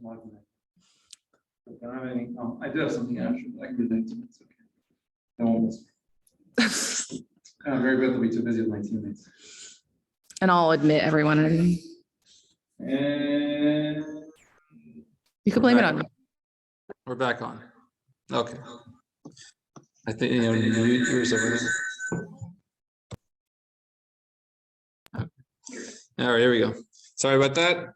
I don't have any, I do have something actually, I can relate to it. It's okay. I won't miss. I'm very good to be too busy with my teammates. And I'll admit everyone. And You can blame it on me. We're back on. Okay. I think you know yours over there. All right, here we go. Sorry about that.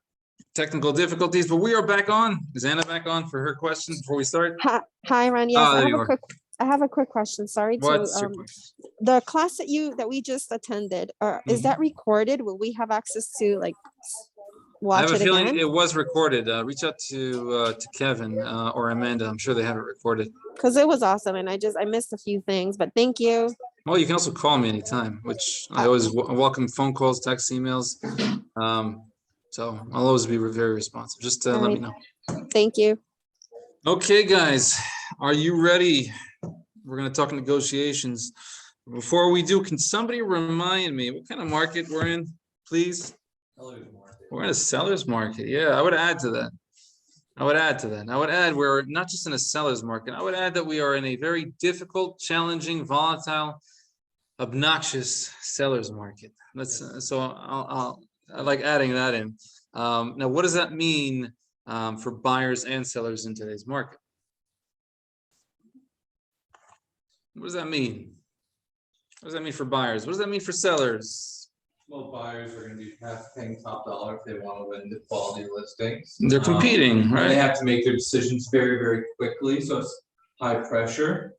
Technical difficulties, but we are back on. Is Anna back on for her question before we start? Hi, Ron. Yes, Ah, there you are. I have a quick question. Sorry What's your to question? the class that we just attended. Is that recorded? Will we have access to like I watch have a it feeling again? it was recorded. Reach out to Kevin or Amanda. I'm sure they have it recorded. Because it was awesome, and I missed a few things. But thank you. Well, you can also call me anytime, which I always welcome phone calls, text, emails. So I'll always be very responsive. Just All let me right. know. Thank you. Okay, guys, are you ready? We're going to talk negotiations. Before we do, can somebody remind me what kind of market we're in, please? We're in a seller's market. Yeah, I would add to that. I would add we're not just in a seller's market. I would add that we are in a very difficult, challenging, volatile, obnoxious seller's market. I like adding that in. Now, what does that mean for buyers and sellers in today's market? What does that mean? What does that mean for buyers? What does that mean for sellers? Well, buyers are going to be paying top dollar if they want to win the quality listings. They're competing, And they right? have to make their decisions very, very quickly, so it's high pressure.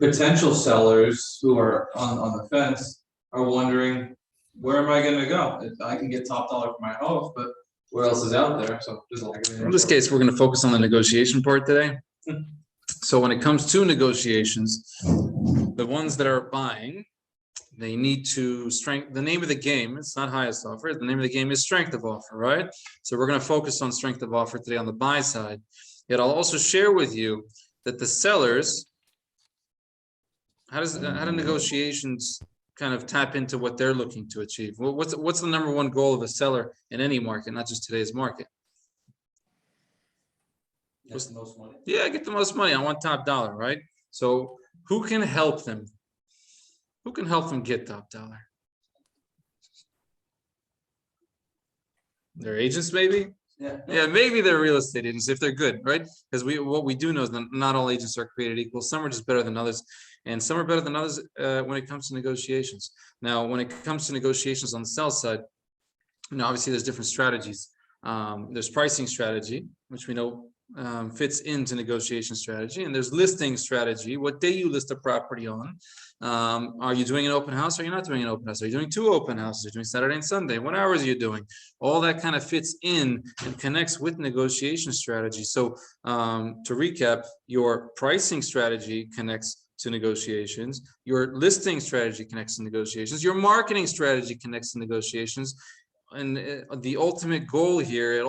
Potential sellers who are on the fence are wondering, where am I going to go? I can get top dollar for my house, but what else is out there? So there's like In this case, we're going to focus on the negotiation part today. So when it comes to negotiations, the ones that are buying, they need to strengthen the name of the game. It's not highest offer. The name of the game is strength of offer, right? So we're going to focus on strength of offer today on the buy side. Yet I'll also share with you that the sellers, how do negotiations kind of tap into what they're looking to achieve? What's the number one goal of a seller in any market, not just today's market? What's the most money? Yeah, get the most money. I want top dollar, right? So who can help them? Who can help them get top dollar? Their agents, maybe? Yeah, maybe they're real estate agents if they're good, right? Because what we do know is that not all agents are created equal. Some are just better than others, and some are better than others when it comes to negotiations. Now, when it comes to negotiations on the sell side, obviously there's different strategies. There's pricing strategy, which we know fits into negotiation strategy, and there's listing strategy. What day you list a property on? Are you doing an open house or are you not doing an open house? Are you doing 2 open houses? Are you doing Saturday and Sunday? What hours are you doing? All that kind of fits in and connects with negotiation strategy. So to recap, your pricing strategy connects to negotiations, your listing strategy connects to negotiations, your marketing strategy connects to negotiations. And the ultimate goal here,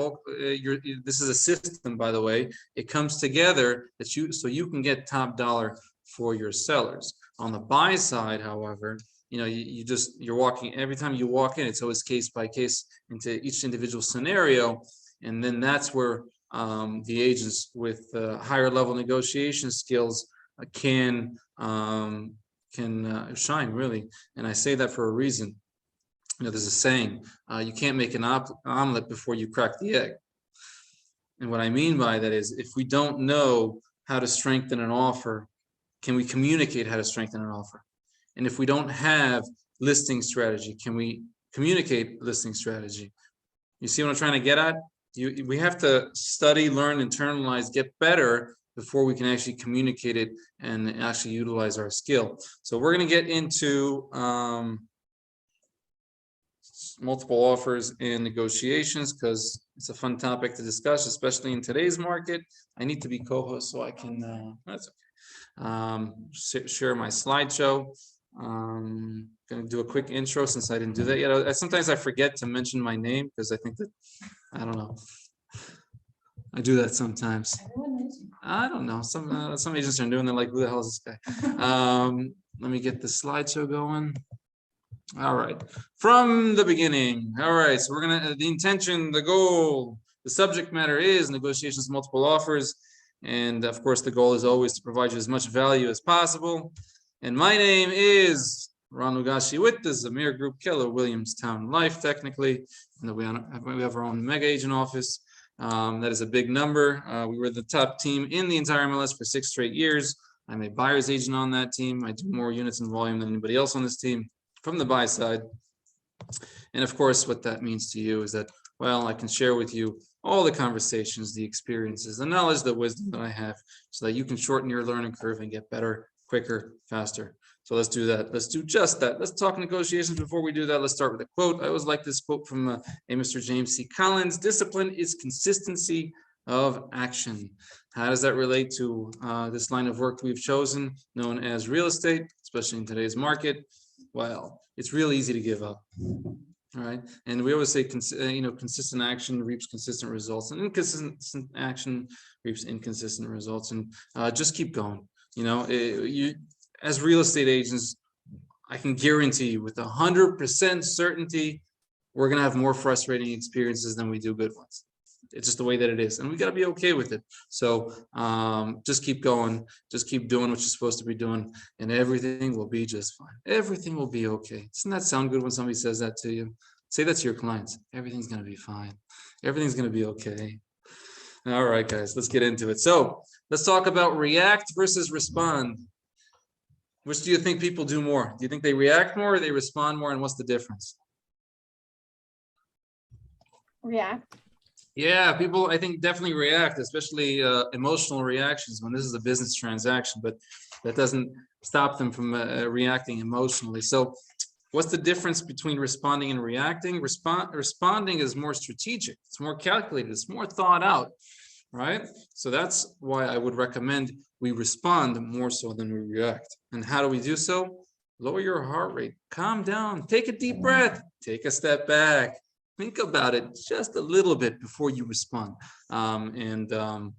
this is a system, by the way. It comes together so you can get top dollar for your sellers. On the buy side, however, you're walking, every time you walk in, it's always case by case into each individual scenario, and then that's where the agents with higher level negotiation skills can shine, really. And I say that for a reason. There's a saying, you can't make an omelet before you crack the egg. And what I mean by that is, if we don't know how to strengthen an offer, can we communicate how to strengthen an offer? And if we don't have listing strategy, can we communicate listing strategy? You see what I'm trying to get at? We have to study, learn, internalize, get better before we can actually communicate it and actually utilize our skill. So we're going to get into multiple offers and negotiations because it's a fun topic to discuss, especially in today's market. I need to be co-host so I can that's okay. Share my slideshow. Gonna do a quick intro since I didn't do that yet. Sometimes I forget to mention my name because I think that I don't know. I do that sometimes. I don't know. Some agents are doing. They're like, "Who the hell is this guy?" Let me get the slideshow going. All right, from the beginning. All right, so we're gonna, the intention, the goal, the subject matter is negotiations, multiple offers. And of course, the goal is always to provide you as much value as possible. And my name is Ron Lugashi with the Zamir Group, Keller Williamstown Life, technically. And we have our own mega agent office. That is a big number. We were the top team in the entire MLS for 6 straight years. I'm a buyer's agent on that team. I do more units in volume than anybody else on this team from the buy side. And of course, what that means to you is that, well, I can share with you all the conversations, the experiences, the knowledge, the wisdom that I have, so that you can shorten your learning curve and get better, quicker, faster. So let's do that. Let's do just that. Let's talk negotiations. Before we do that, let's start with a quote. I always like this quote from a Mr. James C. Collins: "Discipline is consistency of action." How does that relate to this line of work we've chosen, known as real estate, especially in today's market? Well, it's real easy to give up. All right. And we always say, consistent action reaps consistent results, and inconsistent action reaps inconsistent results. And just keep going. You as real estate agents, I can guarantee you with 100% certainty, we're going to have more frustrating experiences than we do good ones. It's just the way that it is. And we got to be okay with it. So just keep going. Just keep doing what you're supposed to be doing, and everything will be just fine. Everything will be okay. Doesn't that sound good when somebody says that to you? Say that to your clients. Everything's going to be fine. Everything's going to be okay. All right, guys, let's get into it. So let's talk about react versus respond. Which do you think people do more? Do you think they react more or they respond more? And what's the difference? React. Yeah, people, I think, definitely react, especially emotional reactions when this is a business transaction, but that doesn't stop them from reacting emotionally. So what's the difference between responding and reacting? Responding is more strategic. It's more calculated. It's more thought out, right? So that's why I would recommend we respond more so than we react. And how do we do so? Lower your heart rate, calm down, take a deep breath, take a step back. Think about it just a little bit before you respond. I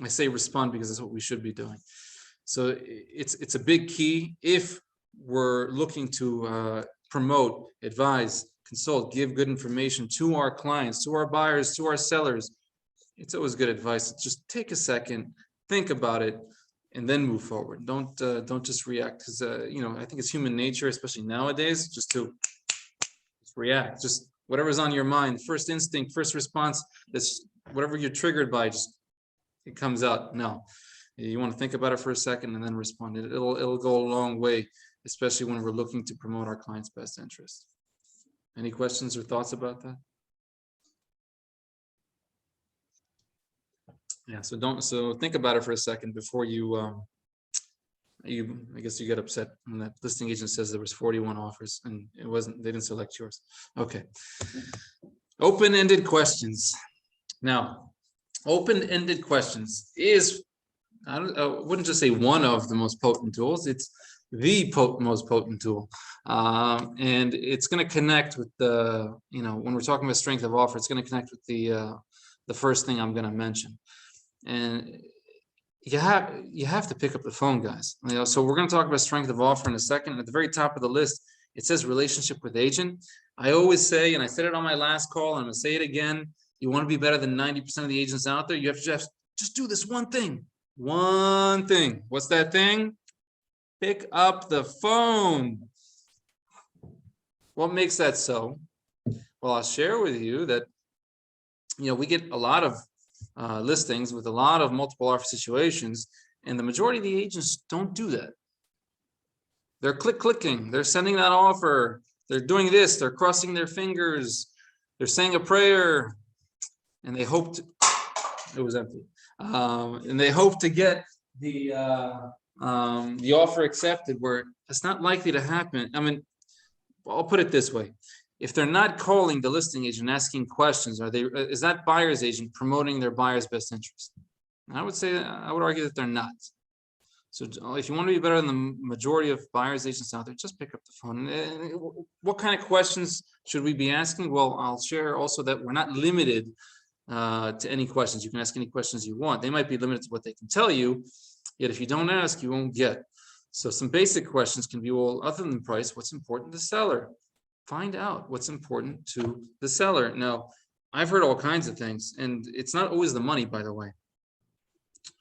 say respond because that's what we should be doing. So it's a big key if we're looking to promote, advise, consult, give good information to our clients, to our buyers, to our sellers. It's always good advice. Just take a second, think about it, and then move forward. Don't just react, because I think it's human nature, especially nowadays, just to react. Just whatever's on your mind, first instinct, first response, that's whatever you're triggered by, just it comes out. No, you want to think about it for a second and then respond. It'll go a long way, especially when we're looking to promote our client's best interest. Any questions or thoughts about that? Yeah, so think about it for a second before I guess you get upset when that listing agent says there was 41 offers and they didn't select yours. Okay. Open-ended questions. Now, open-ended questions is, I wouldn't just say one of the most potent tools, it's the most potent tool. And it's going to connect with when we're talking about strength of offer, it's going to connect with the first thing I'm going to mention. And you have to pick up the phone, guys. So we're going to talk about strength of offer in a second. At the very top of the list, it says relationship with agent. I always say, and I said it on my last call, and I'm going to say it again, you want to be better than 90% of the agents out there, you have to just do this one thing. One thing. What's that thing? Pick up the phone. What makes that so? Well, I'll share with you that we get a lot of listings with a lot of multiple offer situations, and the majority of the agents don't do that. They're clicking, they're sending that offer, they're doing this, they're crossing their fingers, they're saying a prayer, and they hope it was empty, and they hope to get the offer accepted, where it's not likely to happen. I mean, I'll put it this way. If they're not calling the listing agent asking questions, is that buyer's agent promoting their buyer's best interest? I would argue that they're not. So if you want to be better than the majority of buyer's agents out there, just pick up the phone. What kind of questions should we be asking? Well, I'll share also that we're not limited to any questions. You can ask any questions you want. They might be limited to what they can tell you, yet if you don't ask, you won't get. So some basic questions can be, well, other than price, what's important to the seller? find out what's important to the seller. Now, I've heard all kinds of things, and it's not always the money, by the way.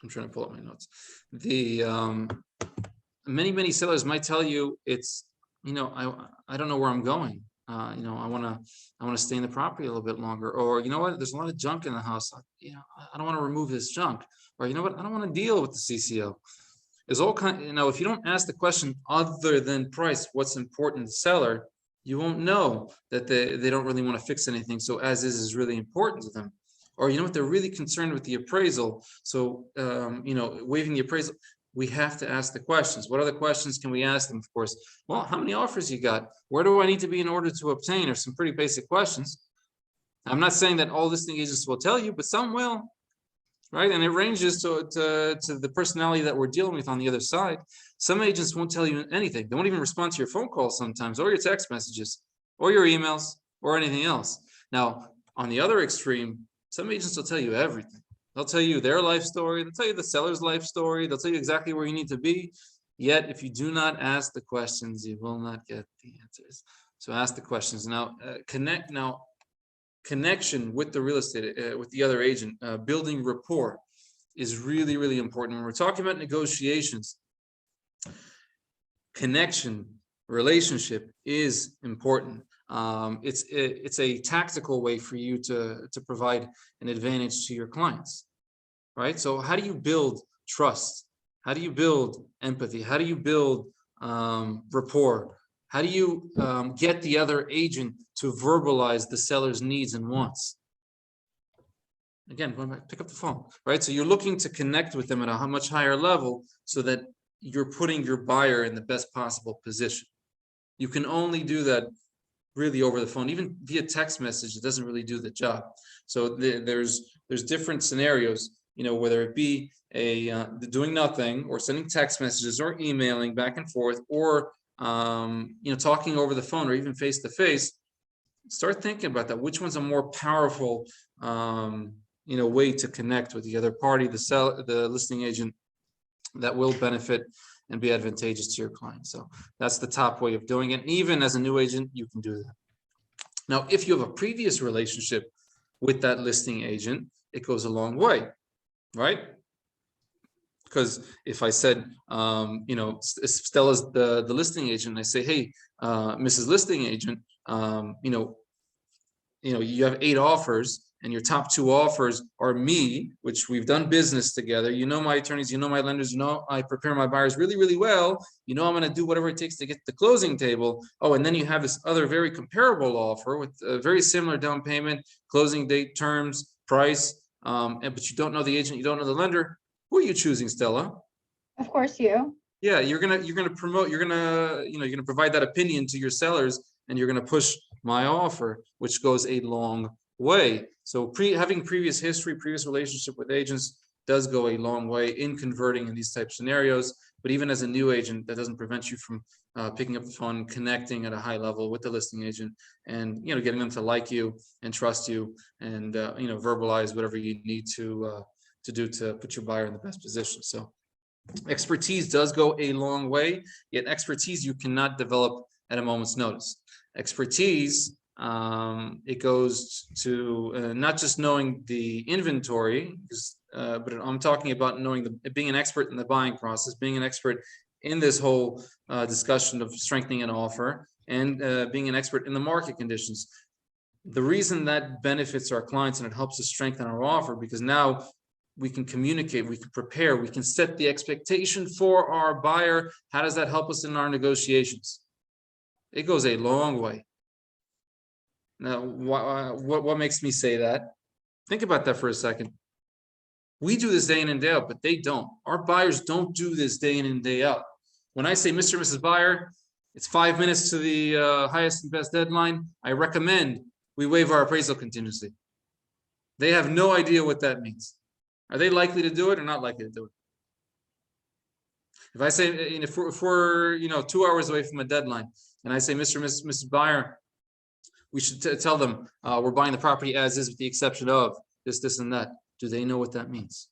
I'm trying to pull up my notes. The many sellers might tell you it's, I don't know where I'm going. I want to stay in the property a little bit longer, or you know what, there's a lot of junk in the house. I don't want to remove this junk, or you know what, I don't want to deal with the CCO. There's all kind. If you don't ask the question other than price, what's important to the seller, you won't know that they don't really want to fix anything. So as is really important to them. Or you know what, they're really concerned with the appraisal. So waiving the appraisal, we have to ask the questions. What other questions can we ask them? Of course, well, how many offers you got? Where do I need to be in order to obtain? Or some pretty basic questions. I'm not saying that all listing agents will tell you, but some will, right? And it ranges to the personality that we're dealing with on the other side. Some agents won't tell you anything. They won't even respond to your phone calls sometimes, or your text messages, or your emails, or anything else. Now, on the other extreme, some agents will tell you everything. They'll tell you their life story. They'll tell you the seller's life story. They'll tell you exactly where you need to be. Yet, if you do not ask the questions, you will not get the answers. So ask the questions. Now, connection with the real estate, with the other agent, building rapport is really, really important. When we're talking about negotiations, connection, relationship is important. It's a tactical way for you to provide an advantage to your clients, right? So how do you build trust? How do you build empathy? How do you build rapport? How do you get the other agent to verbalize the seller's needs and wants? Again, pick up the phone, right? So you're looking to connect with them at a much higher level so that you're putting your buyer in the best possible position. You can only do that really over the phone. Even via text message, it doesn't really do the job. So there's different scenarios, whether it be doing nothing, or sending text messages, or emailing back and forth, or talking over the phone, or even face to face. Start thinking about that. Which one's a more powerful way to connect with the other party, the listing agent, that will benefit and be advantageous to your client. So that's the top way of doing it. And even as a new agent, you can do that. Now, if you have a previous relationship with that listing agent, it goes a long way, right? Because if I said, Stella's the listing agent, and I say, hey, Mrs. Listing Agent, you have 8 offers, and your top 2 offers are me, which we've done business together. My attorneys, my lenders, I prepare my buyers really, really well. I'm going to do whatever it takes to get to the closing table. Oh, and then you have this other very comparable offer with a very similar down payment, closing date, terms, price, but you don't know the agent, you don't know the lender. Who are you choosing, Stella? Of course, you. Yeah, you're gonna promote, you're gonna provide that opinion to your sellers, and you're gonna push my offer, which goes a long way. So having previous history, previous relationship with agents does go a long way in converting in these type of scenarios. But even as a new agent, that doesn't prevent you from picking up the phone, connecting at a high level with the listing agent, and getting them to like you and trust you, and verbalize whatever you need to do to put your buyer in the best position. So expertise does go a long way, yet expertise you cannot develop at a moment's notice. Expertise, it goes to not just knowing the inventory, but I'm talking about being an expert in the buying process, being an expert in this whole discussion of strengthening an offer, and being an expert in the market conditions. The reason that benefits our clients and it helps us strengthen our offer, because now we can communicate, we can prepare, we can set the expectation for our buyer. How does that help us in our negotiations? It goes a long way. Now, what makes me say that? Think about that for a second. We do this day in and day out, but they don't. Our buyers don't do this day in and day out. When I say, Mr. and Mrs. Buyer, it's 5 minutes to the highest and best deadline, I recommend we waive our appraisal contingency. They have no idea what that means. Are they likely to do it or not likely to do it? If I say, if we're 2 hours away from a deadline, and I say, Mr. and Mrs. Buyer, we should tell them we're buying the property as is with the exception of this, this, and that. Do they know what that means?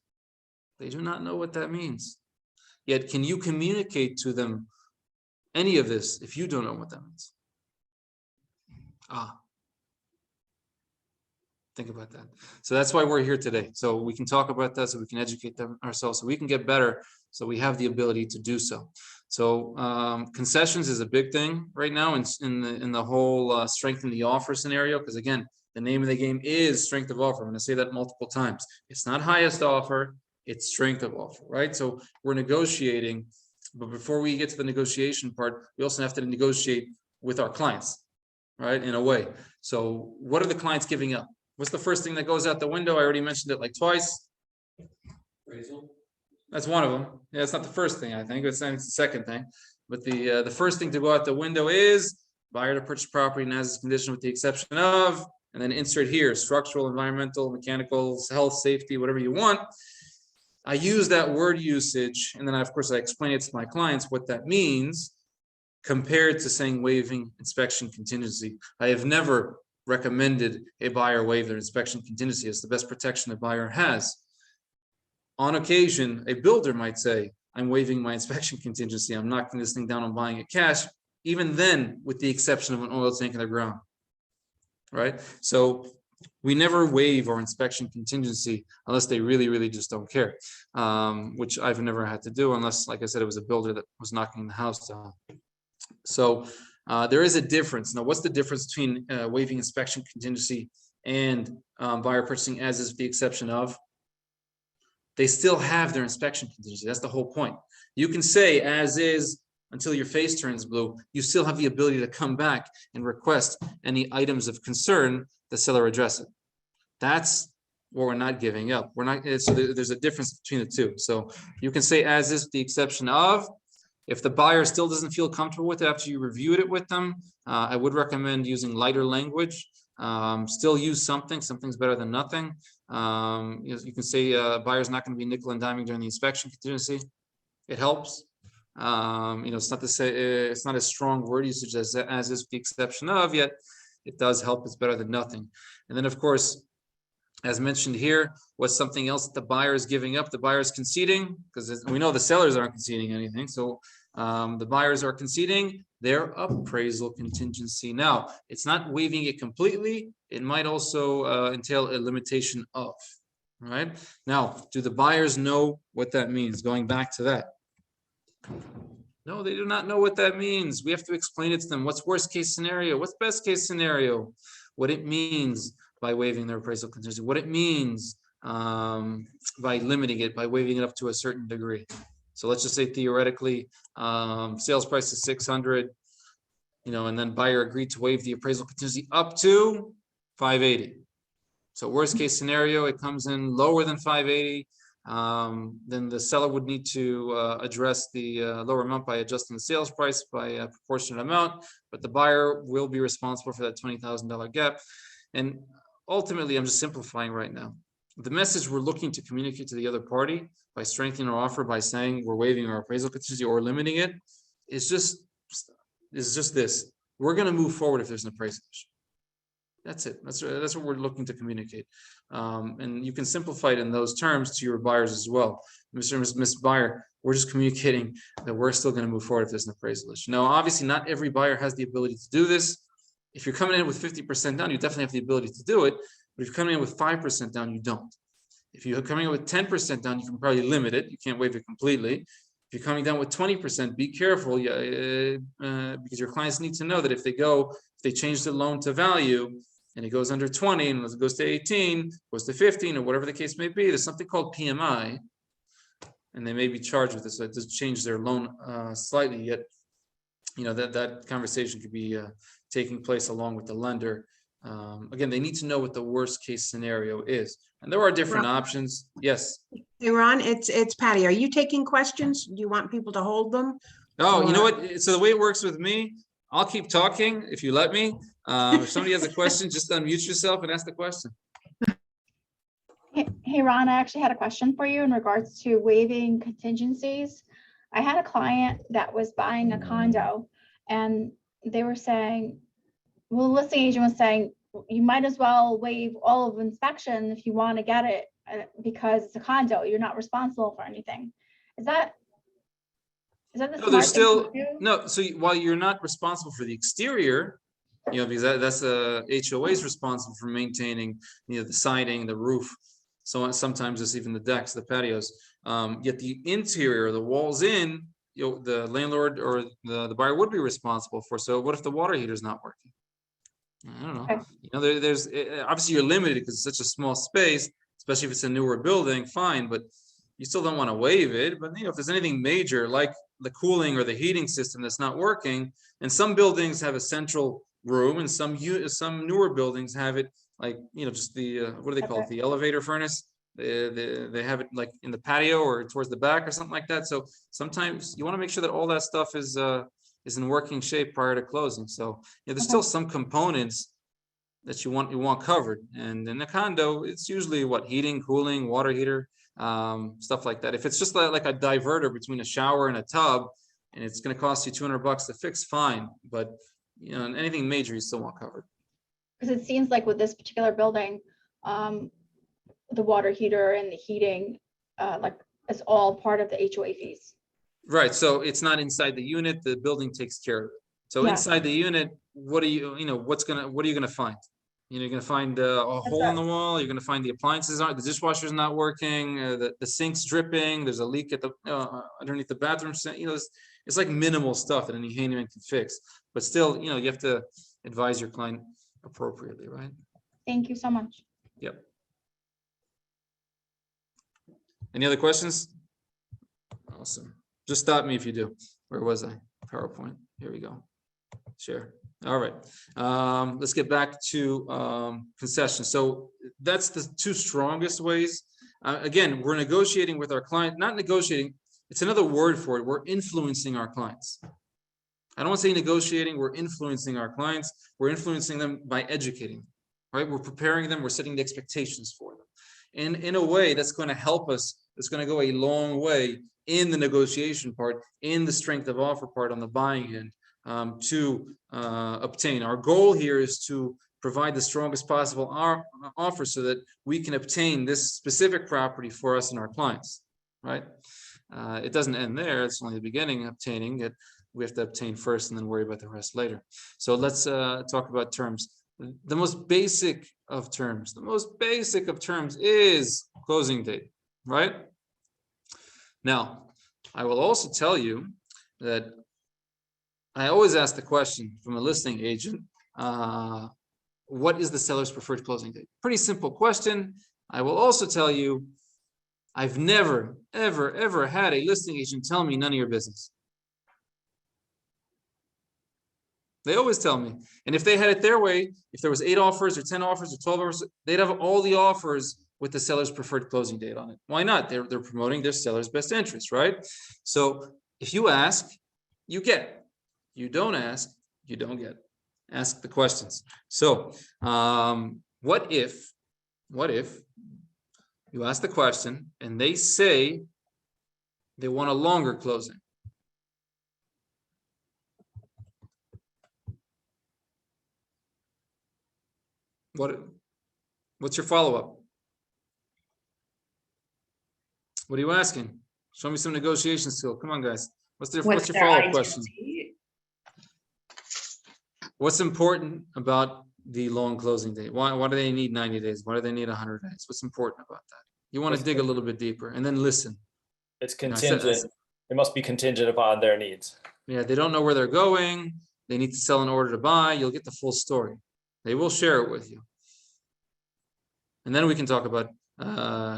They do not know what that means. Yet, can you communicate to them any of this if you don't know what that means? Ah. Think about that. So that's why we're here today. So we can talk about that, so we can educate them ourselves, so we can get better, so we have the ability to do so. So concessions is a big thing right now in the whole strength in the offer scenario, because again, the name of the game is strength of offer. I'm going to say that multiple times. It's not highest offer, it's strength of offer, right? So we're negotiating, but before we get to the negotiation part, we also have to negotiate with our clients, right? In a way. So what are the clients giving up? What's the first thing that goes out the window? I already mentioned it like twice. Appraisal. That's one of them. Yeah, it's not the first thing, I think. It's the second thing. But the first thing to go out the window is buyer to purchase property and as is condition with the exception of, and then insert here, structural, environmental, mechanical, health, safety, whatever you want. I use that word usage, and then of course I explain it to my clients what that means compared to saying waiving inspection contingency. I have never recommended a buyer waive their inspection contingency. It's the best protection a buyer has. On occasion, a builder might say, I'm waiving my inspection contingency. I'm knocking this thing down and buying it cash, even then, with the exception of an oil tank in the ground, right? So we never waive our inspection contingency unless they really, really just don't care, which I've never had to do unless, like I said, it was a builder that was knocking the house down. So there is a difference. Now, what's the difference between waiving inspection contingency and buyer purchasing as is with the exception of? They still have their inspection contingency. That's the whole point. You can say as is until your face turns blue. You still have the ability to come back and request any items of concern the seller address it. That's what we're not giving up. We're not. So there's a difference between the two. So you can say as is with the exception of. If the buyer still doesn't feel comfortable with it after you reviewed it with them, I would recommend using lighter language. Still use something. Something's better than nothing. You can say buyer's not going to be nickel and diming during the inspection contingency. It helps. It's not to say it's not a strong word usage as is with the exception of, yet it does help. It's better than nothing. And then, of course, as mentioned here, what's something else that the buyer is giving up? The buyer is conceding, because we know the sellers aren't conceding anything. So the buyers are conceding their appraisal contingency. Now, it's not waiving it completely. It might also entail a limitation of, right? Now, do the buyers know what that means? Going back to that. No, they do not know what that means. We have to explain it to them. What's worst case scenario? What's best case scenario? What it means by waiving their appraisal contingency, what it means by limiting it, by waiving it up to a certain degree. So let's just say theoretically, sales price is 600, and then buyer agreed to waive the appraisal contingency up to 580. So worst case scenario, it comes in lower than 580. Then the seller would need to address the lower amount by adjusting the sales price by a proportionate amount, but the buyer will be responsible for that $20,000 gap. And ultimately, I'm just simplifying right now. The message we're looking to communicate to the other party by strengthening our offer, by saying we're waiving our appraisal contingency or limiting it, is just this. We're going to move forward if there's an appraisal issue. That's it. That's what we're looking to communicate. And you can simplify it in those terms to your buyers as well. Mr. and Ms. Buyer, we're just communicating that we're still going to move forward if there's an appraisal issue. Now, obviously, not every buyer has the ability to do this. If you're coming in with 50% down, you definitely have the ability to do it. But if you're coming in with 5% down, you don't. If you're coming in with 10% down, you can probably limit it. You can't waive it completely. If you're coming down with 20%, be careful because your clients need to know that if they change the loan to value and it goes under 20 and it goes to 18, goes to 15 or whatever the case may be, there's something called PMI, and they may be charged with this. So it does change their loan slightly, yet that conversation could be taking place along with the lender. Again, they need to know what the worst case scenario is. And there are different options. Yes. Hey, Ron, it's Patty. Are you taking questions? Do you want people to hold them? Oh, you know what? So the way it works with me, I'll keep talking if you let me. If somebody has a question, just unmute yourself and ask the question. Hey, Ron, I actually had a question for you in regards to waiving contingencies. I had a client that was buying a condo and they were saying, well, the listing agent was saying, you might as well waive all of inspection if you want to get it because it's a condo. You're not responsible for anything. Is that the No, there's smart thing to still do? no. So while you're not responsible for the exterior, because that's HOA is responsible for maintaining, the siding, the roof. So sometimes it's even the decks, the patios. Yet the interior, the walls in, the landlord or the buyer would be responsible for. So what if the water heater is not working? I don't know. Okay. There's obviously you're limited because it's such a small space, especially if it's a newer building, fine, but you still don't want to waive it. But if there's anything major like the cooling or the heating system that's not working, and some buildings have a central room, and some newer buildings have it like just the what do they call it, the elevator furnace. They have it like in the patio or towards the back or something like that. So sometimes you want to make sure that all that stuff is in working shape prior to closing. So there's still some components that you want covered. And in a condo, it's usually what, heating, cooling, water heater, stuff like that. If it's just like a diverter between a shower and a tub, and it's going to cost you $200 to fix, fine. But anything major, you still want covered. Because it seems like with this particular building, the water heater and the heating, like it's all part of the HOA fees. Right. So it's not inside the unit. The building takes care of it. So Yeah. inside the unit, what are you going to find? You're going to find a hole in the wall. You're going to find the appliances aren't, the dishwasher's not working, the sink's dripping. There's a leak at the underneath the bathroom. It's like minimal stuff that any handyman can fix. But still, you have to advise your client appropriately, right? Thank you so much. Yep. Any other questions? Awesome. Just stop me if you do. Where was I? PowerPoint. Here we go. Share. All right. Let's get back to concessions. So that's the two strongest ways. Again, we're negotiating with our client, not negotiating. It's another word for it. We're influencing our clients. I don't want to say negotiating. We're influencing our clients. We're influencing them by educating them, right? We're preparing them. We're setting the expectations for them. And in a way that's going to help us. It's going to go a long way in the negotiation part, in the strength of offer part on the buying end, to obtain. Our goal here is to provide the strongest possible offer so that we can obtain this specific property for us and our clients, right? It doesn't end there. It's only the beginning. Obtaining it, we have to obtain first and then worry about the rest later. So let's talk about terms. The most basic of terms, is closing date, right? Now, I will also tell you that I always ask the question from a listing agent, what is the seller's preferred closing date? Pretty simple question. I will also tell you, I've never, ever, ever had a listing agent tell me none of your business. They always tell me. And if they had it their way, if there was 8 offers or 10 offers or 12 offers, they'd have all the offers with the seller's preferred closing date on it. Why not? They're promoting their seller's best interest, right? So if you ask, you get. You don't ask, you don't get. Ask the questions. So what if you ask the question and they say they want a longer closing? What's your follow-up? What are you asking? Show me some negotiation skill. Come on, guys. What's your follow-up question? What's important about the long closing date? Why do they need 90 days? Why do they need 100 days? What's important about that? You want to dig a little bit deeper and then listen. It's contingent. It must be contingent upon their needs. Yeah, they don't know where they're going. They need to sell in order to buy. You'll get the full story. They will share it with you. And then we can talk about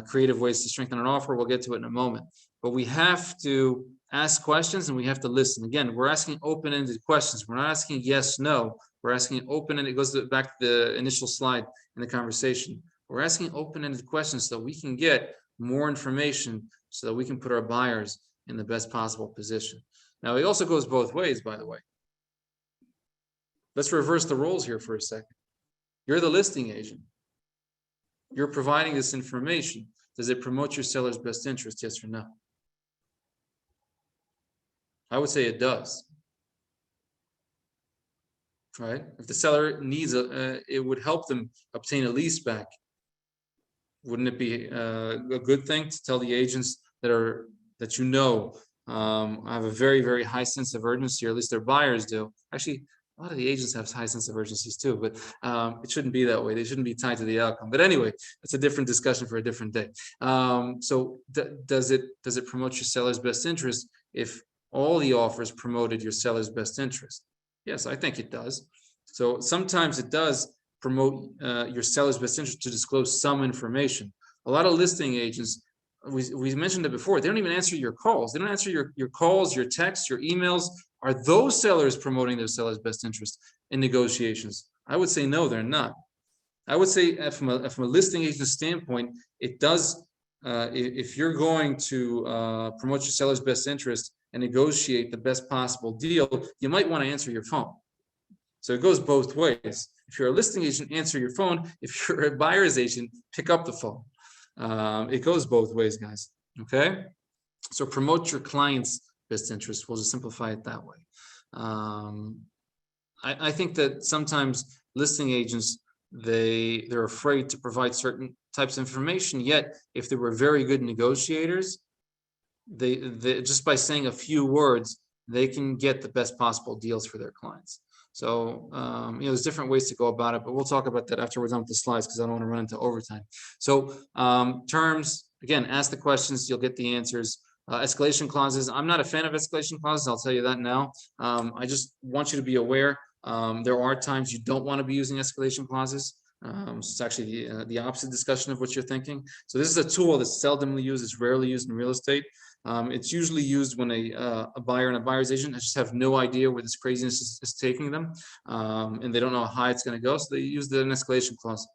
creative ways to strengthen an offer. We'll get to it in a moment. But we have to ask questions and we have to listen. Again, we're asking open-ended questions. We're not asking yes, no. We're asking open-ended. It goes back to the initial slide in the conversation. We're asking open-ended questions so we can get more information so that we can put our buyers in the best possible position. Now, it also goes both ways, by the way. Let's reverse the roles here for a second. You're the listing agent. You're providing this information. Does it promote your seller's best interest, yes or no? I would say it does. Right? If the seller needs it would help them obtain a lease back. Wouldn't it be a good thing to tell the agents that have a very, very high sense of urgency, or at least their buyers do? Actually, A lot of the agents have high sense of urgencies too, but it shouldn't be that way. They shouldn't be tied to the outcome. But anyway, it's a different discussion for a different day. So does it promote your seller's best interest if all the offers promoted your seller's best interest? Yes, I think it does. So sometimes it does promote your seller's best interest to disclose some information. A lot of listing agents, we mentioned it before, they don't even answer your calls. They don't answer your calls, your texts, your emails. Are those sellers promoting their seller's best interest in negotiations? I would say no, they're not. I would say from a listing agent standpoint, it does. If you're going to promote your seller's best interest and negotiate the best possible deal, you might want to answer your phone. So it goes both ways. If you're a listing agent, answer your phone. If you're a buyer's agent, pick up the phone. It goes both ways, guys. Okay. So promote your client's best interest. We'll just simplify it that way. I think that sometimes listing agents, they're afraid to provide certain types of information, yet if they were very good negotiators, they just by saying a few words, they can get the best possible deals for their clients. So, there's different ways to go about it, but we'll talk about that after we're done with the slides because I don't want to run into overtime. So terms, again, ask the questions, you'll get the answers. Escalation clauses, I'm not a fan of escalation clauses, I'll tell you that now. I just want you to be aware, there are times you don't want to be using escalation clauses. So it's actually the opposite discussion of what you're thinking. So this is a tool that's seldomly used, it's rarely used in real estate. It's usually used when a buyer and a buyer's agent just have no idea where this craziness is taking them, and they don't know how high it's going to go, so they use an escalation clause.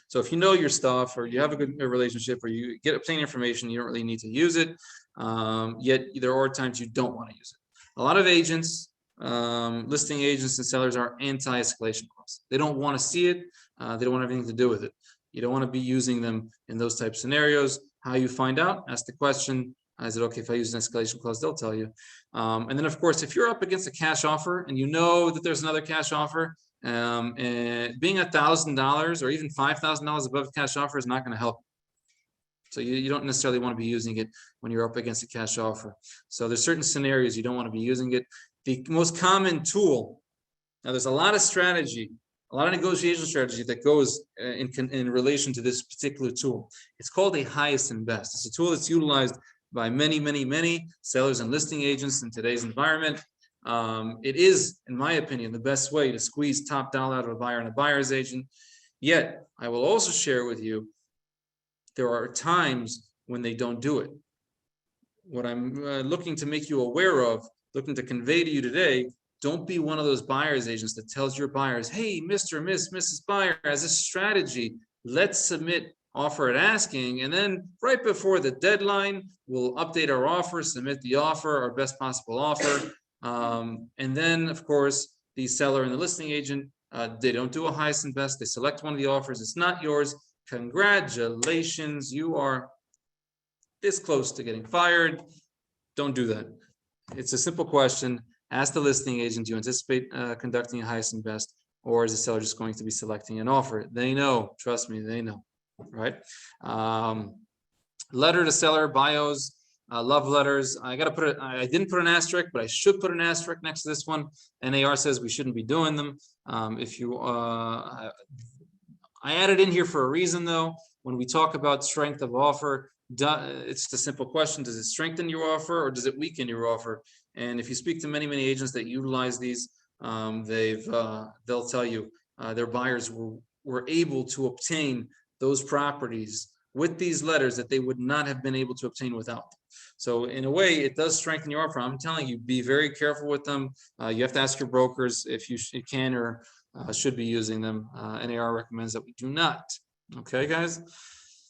So if you know your stuff, or you have a good relationship, or you obtain information, you don't really need to use it. Yet there are times you don't want to use it. A lot of agents, listing agents and sellers, are anti-escalation clause. They don't want to see it. They don't want anything to do with it. You don't want to be using them in those type of scenarios. How you find out? Ask the question. Is it okay if I use an escalation clause? They'll tell you. And then, of course, if you're up against a cash offer and you know that there's another cash offer, and being $1,000 or even $5,000 above cash offer is not going to help. So you don't necessarily want to be using it when you're up against a cash offer. So there's certain scenarios you don't want to be using it. The most common tool, now there's a lot of strategy, a lot of negotiation strategy that goes in relation to this particular tool. It's called a highest and best. It's a tool that's utilized by many sellers and listing agents in today's environment. It is, in my opinion, the best way to squeeze top dollar out of a buyer and a buyer's agent. Yet, I will also share with you, there are times when they don't do it. What I'm looking to make you aware of, looking to convey to you today, don't be one of those buyer's agents that tells your buyers, hey, Mr., Mrs. Buyer, as a strategy, let's submit offer at asking, and then right before the deadline, we'll update our offer, submit the offer, our best possible offer. And then, of course, the seller and the listing agent, they don't do a highest and best. They select one of the offers. It's not yours. Congratulations. You are this close to getting fired. Don't do that. It's a simple question. Ask the listing agent, do you anticipate conducting a highest and best, or is the seller just going to be selecting an offer? They know. Trust me, they know. Right? Letter to seller, bios. Love letters. I didn't put an asterisk, but I should put an asterisk next to this one. NAR says we shouldn't be doing them. I added in here for a reason though. When we talk about strength of offer, it's just a simple question. Does it strengthen your offer or does it weaken your offer? And if you speak to many agents that utilize these, they'll tell you their buyers were able to obtain those properties with these letters that they would not have been able to obtain without them. So in a way, it does strengthen your offer. I'm telling you, be very careful with them. You have to ask your brokers if you can or should be using them. NAR recommends that we do not. Okay, guys?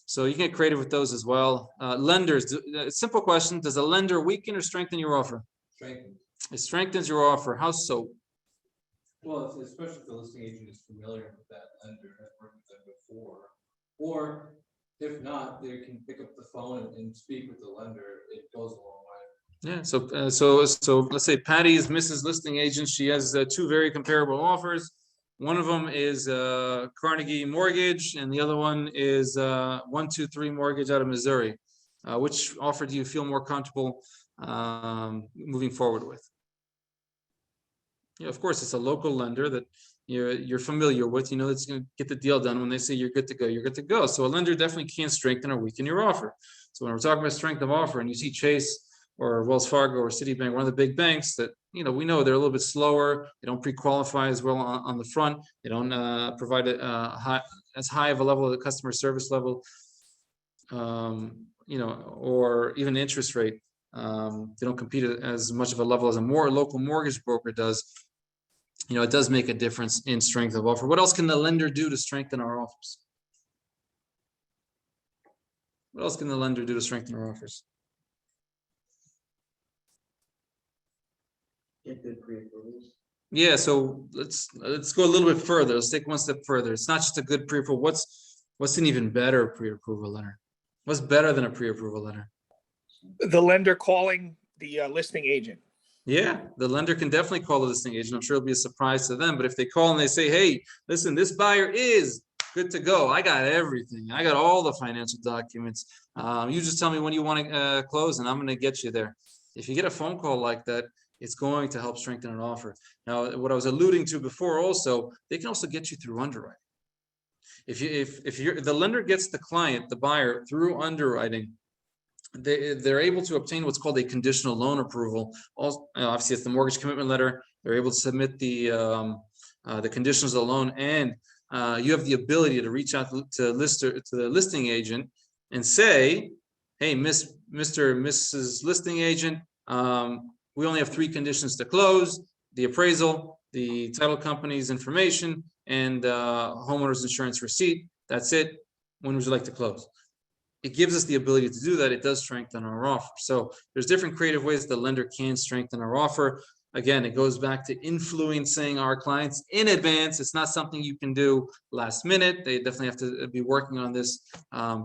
So you can get creative with those as well. Lenders, simple question. Does a lender weaken or strengthen your offer? Strengthen. It strengthens your offer. How so? Well, especially if the listing agent is familiar with that lender, has worked with them before, or if not, they can pick up the phone and speak with the lender. It goes a long way. Yeah. So let's say Patty is Mrs. Listing Agent. She has two very comparable offers. One of them is Carnegie Mortgage, and the other one is 123 Mortgage out of Missouri. Which offer do you feel more comfortable moving forward with? Yeah, of course, it's a local lender that you're familiar with. You know that's going to get the deal done. When they say you're good to go, you're good to go. So a lender definitely can't strengthen or weaken your offer. So when we're talking about strength of offer, and you see Chase or Wells Fargo or Citibank, one of the big banks that we know they're a little bit slower. They don't pre-qualify as well on the front. They don't provide as high of a level of the customer service level, or even interest rate. They don't compete at as much of a level as a more local mortgage broker does. It does make a difference in strength of offer. What else can the lender do to strengthen our offers? What else can the lender do to strengthen our offers? Get good pre-approvals. Yeah, so let's go a little bit further. Let's take one step further. It's not just a good pre-approval. What's an even better pre-approval letter? What's better than a pre-approval letter? The lender calling the listing agent. Yeah, the lender can definitely call the listing agent. I'm sure it'll be a surprise to them. But if they call and they say, hey, listen, this buyer is good to go. I got everything. I got all the financial documents. You just tell me when you want to close and I'm going to get you there. If you get a phone call like that, it's going to help strengthen an offer. Now, what I was alluding to before also, they can also get you through underwriting. If the lender gets the client, the buyer, through underwriting, they're able to obtain what's called a conditional loan approval. Also, obviously, it's the mortgage commitment letter. They're able to submit the conditions of the loan, and you have the ability to reach out to the listing agent and say, "Hey, Mr. and Mrs. Listing Agent, we only have 3 conditions to close: the appraisal, the title company's information, and homeowner's insurance receipt. That's it. When would you like to close?" It gives us the ability to do that. It does strengthen our offer. So there's different creative ways the lender can strengthen our offer. Again, it goes back to influencing our clients in advance. It's not something you can do last minute. They definitely have to be working on this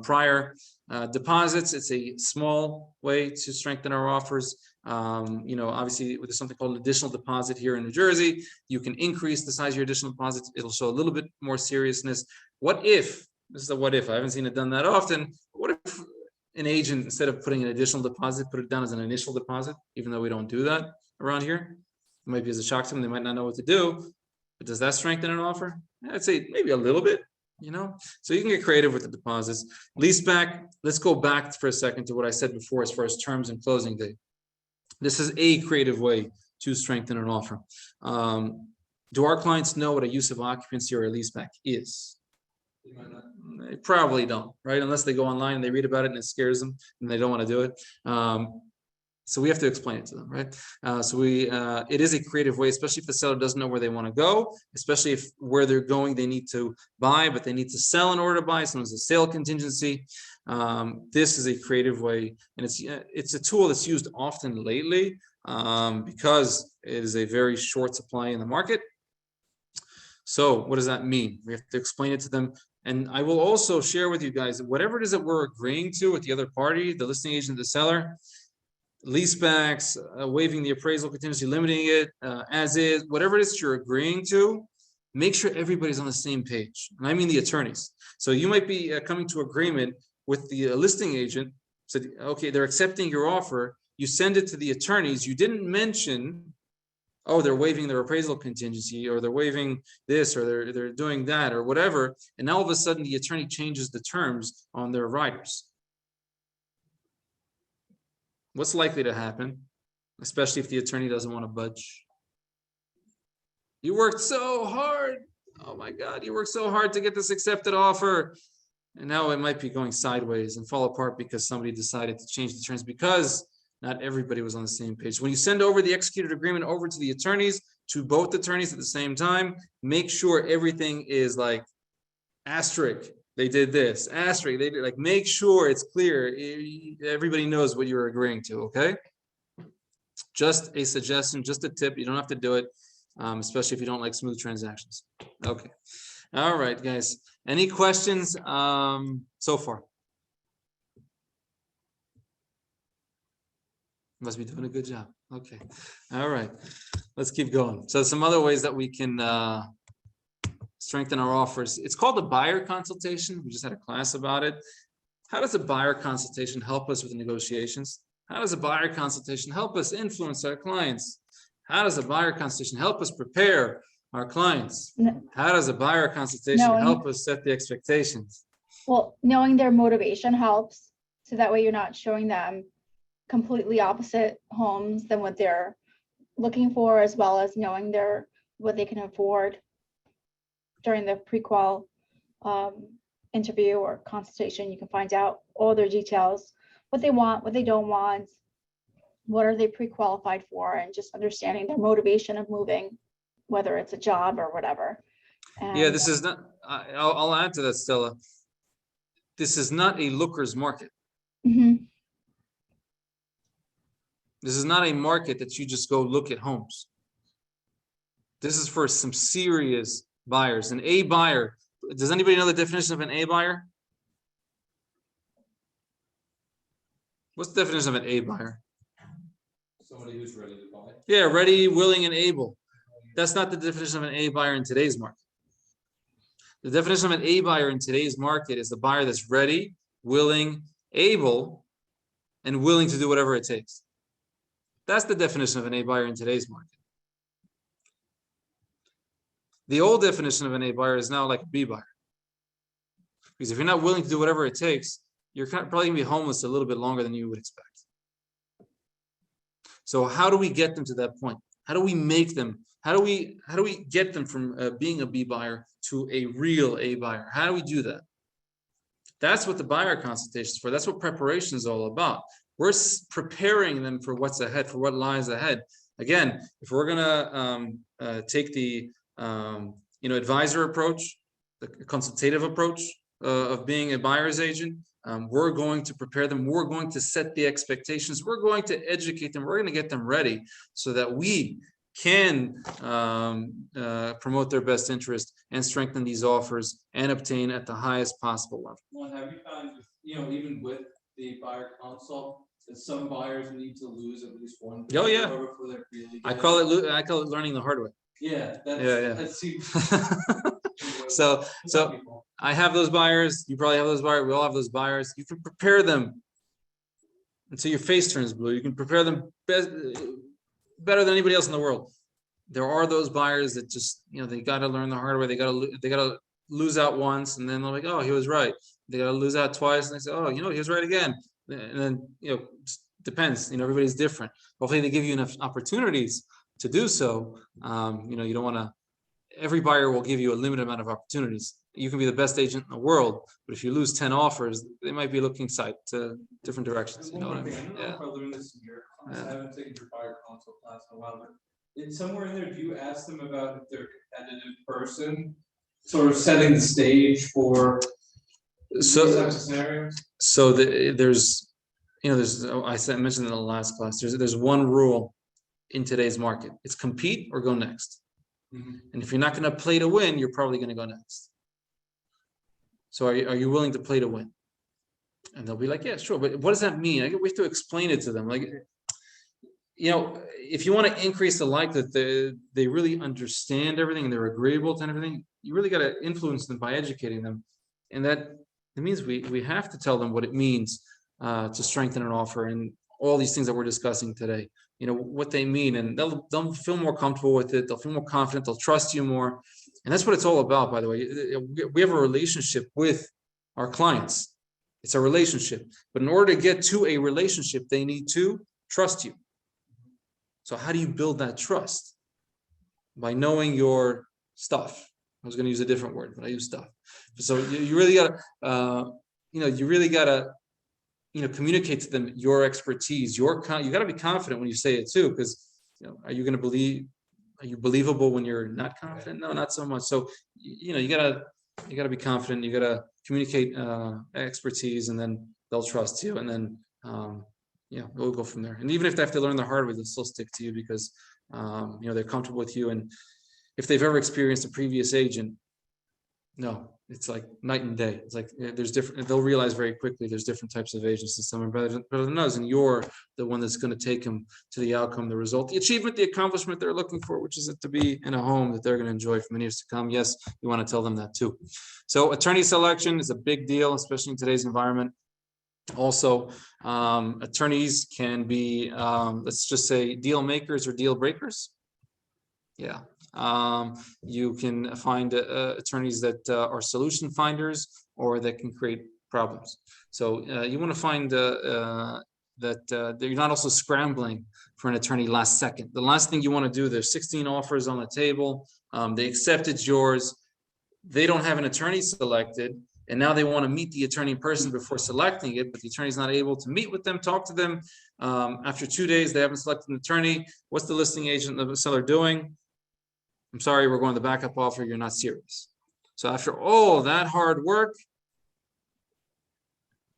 prior. Deposits, it's a small way to strengthen our offers. Obviously, there's something called additional deposit here in New Jersey. You can increase the size of your additional deposits. It'll show a little bit more seriousness. What if? This is a what if. I haven't seen it done that often. What if an agent, instead of putting an additional deposit, put it down as an initial deposit, even though we don't do that around here? It might be as a shock to them. They might not know what to do. But does that strengthen an offer? I'd say maybe a little bit, So you can get creative with the deposits. Leaseback, let's go back for a second to what I said before as far as terms and closing date. This is a creative way to strengthen an offer. Do our clients know what a use of occupancy or a leaseback is? They probably don't, right? Unless they go online and they read about it and it scares them and they don't want to do it. So we have to explain it to them, right? It is a creative way, especially if the seller doesn't know where they want to go, especially if where they're going, they need to buy, but they need to sell in order to buy. Sometimes a sale contingency. This is a creative way, and it's a tool that's used often lately because it is a very short supply in the market. So what does that mean? We have to explain it to them. And I will also share with you guys whatever it is that we're agreeing to with the other party, the listing agent, the seller, leasebacks, waiving the appraisal contingency, limiting it as is, whatever it is you're agreeing to, make sure everybody's on the same page. And I mean the attorneys. So you might be coming to agreement with the listing agent. So, okay, they're accepting your offer. You send it to the attorneys. You didn't mention, oh, they're waiving their appraisal contingency, or they're waiving this, or they're doing that, or whatever. And now all of a sudden the attorney changes the terms on their riders. What's likely to happen, especially if the attorney doesn't want to budge? You worked so hard. Oh my God, you worked so hard to get this accepted offer. And now it might be going sideways and fall apart because somebody decided to change the terms because not everybody was on the same page. When you send over the executed agreement over to the attorneys, to both attorneys at the same time, make sure everything is like asterisk. They did this, asterisk. They did, like, make sure it's clear. Everybody knows what you're agreeing to. Okay. Just a suggestion, just a tip. You don't have to do it, especially if you don't like smooth transactions. Okay. All right, guys. Any questions so far? Must be doing a good job. Okay. All right. Let's keep going. So some other ways that we can strengthen our offers. It's called the buyer consultation. We just had a class about it. How does a buyer consultation help us with negotiations? How does a buyer consultation help us influence our clients? How does a buyer consultation help us prepare our clients? No. How does a buyer consultation Knowing- help us set the expectations? Well, knowing their motivation helps. So that way you're not showing them completely opposite homes than what they're looking for, as well as knowing what they can afford during the pre-qual interview or consultation. You can find out all their details, what they want, what they don't want, what are they pre-qualified for, and just understanding their motivation of moving, whether it's a job or whatever. Yeah, And- this is not, I'll add to that, Stella. This is not a looker's market. Mhm. This is not a market that you just go look at homes. This is for some serious buyers. An A buyer, does anybody know the definition of an A buyer? What's the definition of an A buyer? Somebody who's ready to buy. Yeah, ready, willing, and able. That's not the definition of an A buyer in today's market. The definition of an A buyer in today's market is the buyer that's ready, willing, able, and willing to do whatever it takes. That's the definition of an A buyer in today's market. The old definition of an A buyer is now like a B buyer. Because if you're not willing to do whatever it takes, you're probably gonna be homeless a little bit longer than you would expect. So how do we get them to that point? How do we make them? How do we get them from being a B buyer to a real A buyer? How do we do that? That's what the buyer consultation is for. That's what preparation is all about. We're preparing them for what's ahead, for what lies ahead. Again, if we're gonna take the advisor approach, the consultative approach of being a buyer's agent, we're going to prepare them. We're going to set the expectations. We're going to educate them. We're going to get them ready so that we can promote their best interest and strengthen these offers and obtain at the highest possible level. Well, have you found, even with the buyer consult, that some buyers need to lose at least one? Oh, yeah. Before they're really I good? call it learning the hard way. Yeah. Yeah. That seems. So I have those buyers. You probably have those buyers. We all have those buyers. You can prepare them until your face turns blue. You can prepare them better than anybody else in the world. There are those buyers that just, they got to learn the hard way. They got to lose out once, and then they're like, oh, he was right. They got to lose out twice, and they say, oh, he was right again. And then, just depends. Everybody's different. Hopefully, they give you enough opportunities to do so. You don't want to. Every buyer will give you a limited amount of opportunities. You can be the best agent in the world, but if you lose 10 offers, they might be looking to different directions. You know what I mean? I don't know if I learned this in your class. Yeah. I haven't taken your buyer consult class in a while, but it's somewhere in there, do you ask them about if they're a competitive person? Sort of setting the stage for these types of scenarios? So there's I mentioned in the last class, there's one rule in today's market. It's compete or go next. And if you're not going to play to win, you're probably going to go next. So are you willing to play to win? And they'll be like, yeah, sure. But what does that mean? We have to explain it to them. Like, if you want to increase the likelihood that they really understand everything and they're agreeable to everything, you really got to influence them by educating them. And that means we have to tell them what it means to strengthen an offer and all these things that we're discussing today. What they mean, and they'll feel more comfortable with it. They'll feel more confident. They'll trust you more. And that's what it's all about, by the way. We have a relationship with our clients. It's a relationship. But in order to get to a relationship, they need to trust you. So how do you build that trust? By knowing your stuff. I was going to use a different word, but I use stuff. So you really got to, communicate to them your expertise. You got to be confident when you say it too, because are you believable when you're not confident? No, not so much. So you gotta be confident. You gotta communicate expertise, and then they'll trust you, and then we'll go from there. And even if they have to learn the hard way, they'll still stick to you because they're comfortable with you. And if they've ever experienced a previous agent, no, it's like night and day. It's like there's different. They'll realize very quickly there's different types of agents, and some are better than others. And you're the one that's going to take them to the outcome, the result, the achievement, the accomplishment they're looking for, which is to be in a home that they're going to enjoy for many years to come. Yes, you want to tell them that too. So attorney selection is a big deal, especially in today's environment. Also, attorneys can be, let's just say, deal makers or deal breakers. Yeah. You can find attorneys that are solution finders or that can create problems. So you want to find that you're not also scrambling for an attorney last second. The last thing you want to do, there's 16 offers on the table. They accepted yours. They don't have an attorney selected. And now they want to meet the attorney in person before selecting it, but the attorney's not able to meet with them, talk to them. After 2 days, they haven't selected an attorney. What's the listing agent, the seller doing? I'm sorry, we're going to the backup offer. You're not serious. So after all that hard work,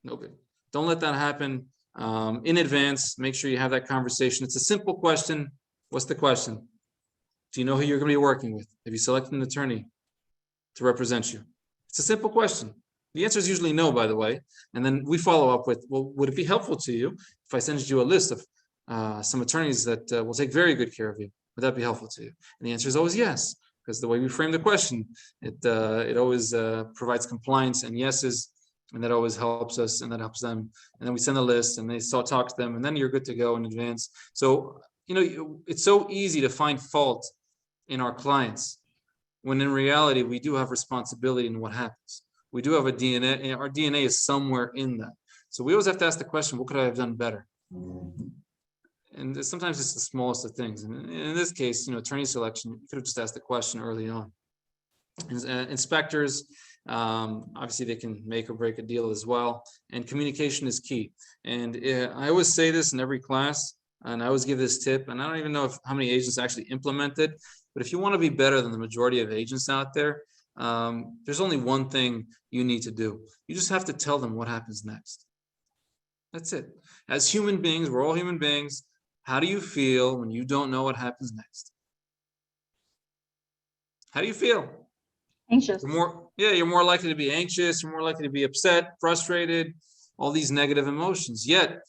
no good. Don't let that happen in advance. Make sure you have that conversation. It's a simple question. What's the question? Do you know who you're going to be working with? Have you selected an attorney to represent you? It's a simple question. The answer is usually no, by the way. And then we follow up with, well, would it be helpful to you if I send you a list of some attorneys that will take very good care of you? Would that be helpful to you? And the answer is always yes, because the way we frame the question, it always provides compliance and yeses, and that always helps us and that helps them. And then we send a list and they talk to them, and then you're good to go in advance. So, it's so easy to find fault in our clients, when in reality, we do have responsibility in what happens. We do have a DNA, and our DNA is somewhere in that. So we always have to ask the question, what could I have done better? And sometimes it's the smallest of things. And in this case, attorney selection, you could have just asked the question early on. Inspectors, obviously they can make or break a deal as well. And communication is key. And I always say this in every class, and I always give this tip, and I don't even know how many agents actually implement it, but if you want to be better than the majority of agents out there, there's only one thing you need to do. You just have to tell them what happens next. That's it. As human beings, we're all human beings. How do you feel when you don't know what happens next? How do you feel? Anxious. You're more likely to be anxious. You're more likely to be upset, frustrated, all these negative emotions. Yet,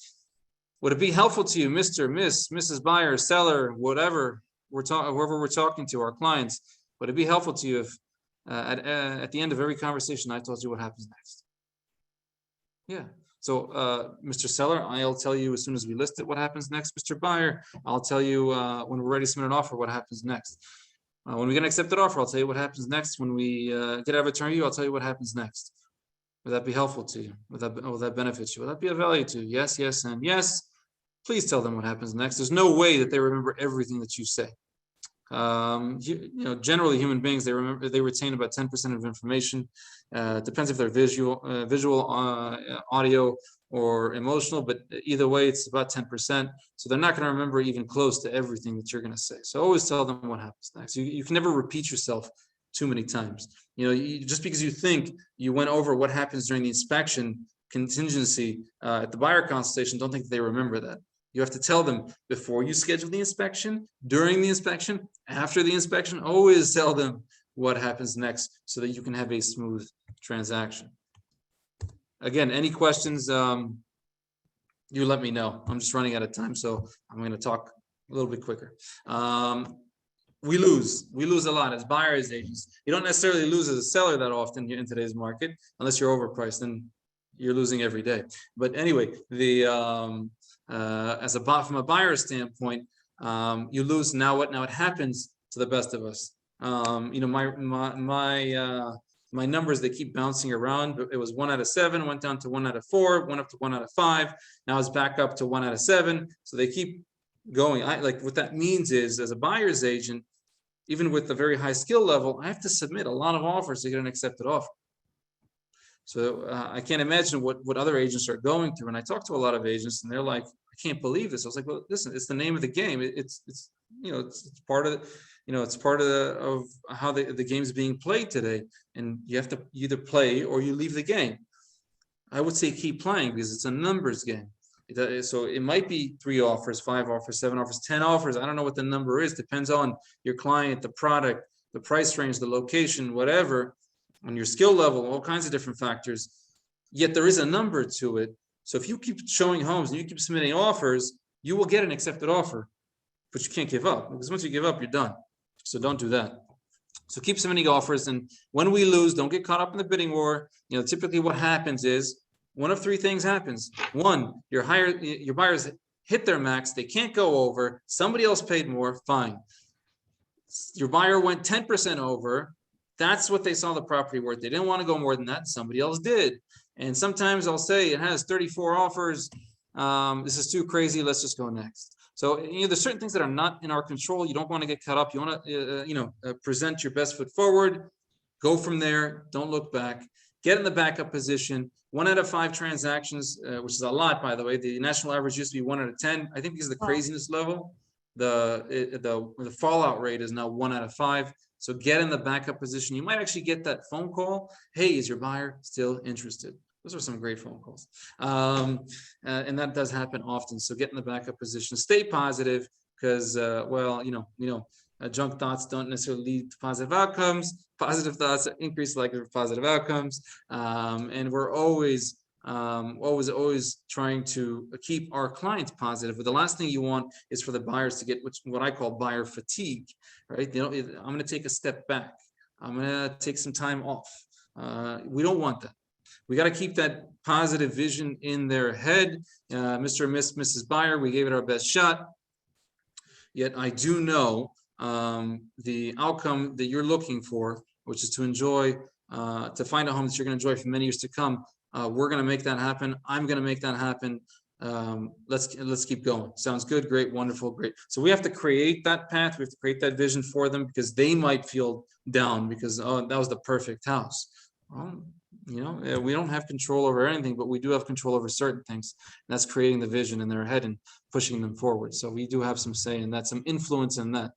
would it be helpful to you, Mr., Miss, Mrs. Buyer, seller, whoever we're talking to, our clients, would it be helpful to you if at the end of every conversation, I told you what happens next? Yeah. So, Mr. Seller, I'll tell you as soon as we list it what happens next. Mr. Buyer, I'll tell you when we're ready to submit an offer what happens next. When we get an accepted offer, I'll tell you what happens next. When we get out of attorney review, I'll tell you what happens next. Would that be helpful to you? Would that benefit you? Would that be of value to you? Yes, yes, and yes. Please tell them what happens next. There's no way that they remember everything that you say. Generally human beings, they retain about 10% of information. Depends if they're visual, audio, or emotional, but either way, it's about 10%. So they're not going to remember even close to everything that you're going to say. So always tell them what happens next. You can never repeat yourself too many times. Just because you think you went over what happens during the inspection contingency at the buyer consultation, don't think that they remember that. You have to tell them before you schedule the inspection, during the inspection, after the inspection. Always tell them what happens next so that you can have a smooth transaction. Again, any questions, you let me know. I'm just running out of time, so I'm going to talk a little bit quicker. We lose a lot as buyers agents. You don't necessarily lose as a seller that often in today's market, unless you're overpriced, then you're losing every day. But anyway, from a buyer standpoint, you lose. Now what? Now it happens to the best of us. My numbers, they keep bouncing around. It was 1 out of 7, went down to 1 out of 4, went up to 1 out of 5. Now it's back up to 1 out of 7. So they keep going. What that means is, as a buyer's agent, even with a very high skill level, I have to submit a lot of offers to get an accepted offer. So I can't imagine what other agents are going through. And I talk to a lot of agents, and they're like, "I can't believe this." I was like, "Well, listen, it's the name of the game. It's part of it's part of how the game's being played today. And you have to either play or you leave the game. I would say keep playing because it's a numbers game. So it might be 3 offers, 5 offers, 7 offers, 10 offers. I don't know what the number is. Depends on your client, the product, the price range, the location, whatever, on your skill level, all kinds of different factors. Yet there is a number to it. So if you keep showing homes and you keep submitting offers, you will get an accepted offer, but you can't give up, because once you give up, you're done. So don't do that. So keep submitting offers. And when we lose, don't get caught up in the bidding war. Typically what happens is one of 3 things happens. 1, your buyers hit their max. They can't go over. Somebody else paid more. Fine. Your buyer went 10% over. That's what they saw the property worth. They didn't want to go more than that. Somebody else did. And sometimes I'll say it has 34 offers. This is too crazy. Let's just go next. So, there's certain things that are not in our control. You don't want to get caught up. You want to, present your best foot forward, go from there. Don't look back, get in the backup position. 1 out of 5 transactions, which is a lot, by the way. The national average used to be 1 out of 10. I think because of the craziness level, the fallout rate is now 1 out of 5. So get in the backup position. You might actually get that phone call. Hey, is your buyer still interested? Those are some great phone calls. And that does happen often. So get in the backup position, stay positive because, junk thoughts don't necessarily lead to positive outcomes. Positive thoughts increase likelihood of positive outcomes. And we're always trying to keep our clients positive. But the last thing you want is for the buyers to get what I call buyer fatigue, right? I'm going to take a step back. I'm going to take some time off. We don't want that. We got to keep that positive vision in their head. Mr. and Mrs. Buyer, we gave it our best shot. Yet I do know the outcome that you're looking for, which is to enjoy, to find a home that you're going to enjoy for many years to come. We're going to make that happen. I'm going to make that happen. Let's keep going. Sounds good. Great. Wonderful. Great. So we have to create that path. We have to create that vision for them because they might feel down because, that was the perfect house. We don't have control over anything, but we do have control over certain things. And that's creating the vision in their head and pushing them forward. So we do have some say in that, some influence in that.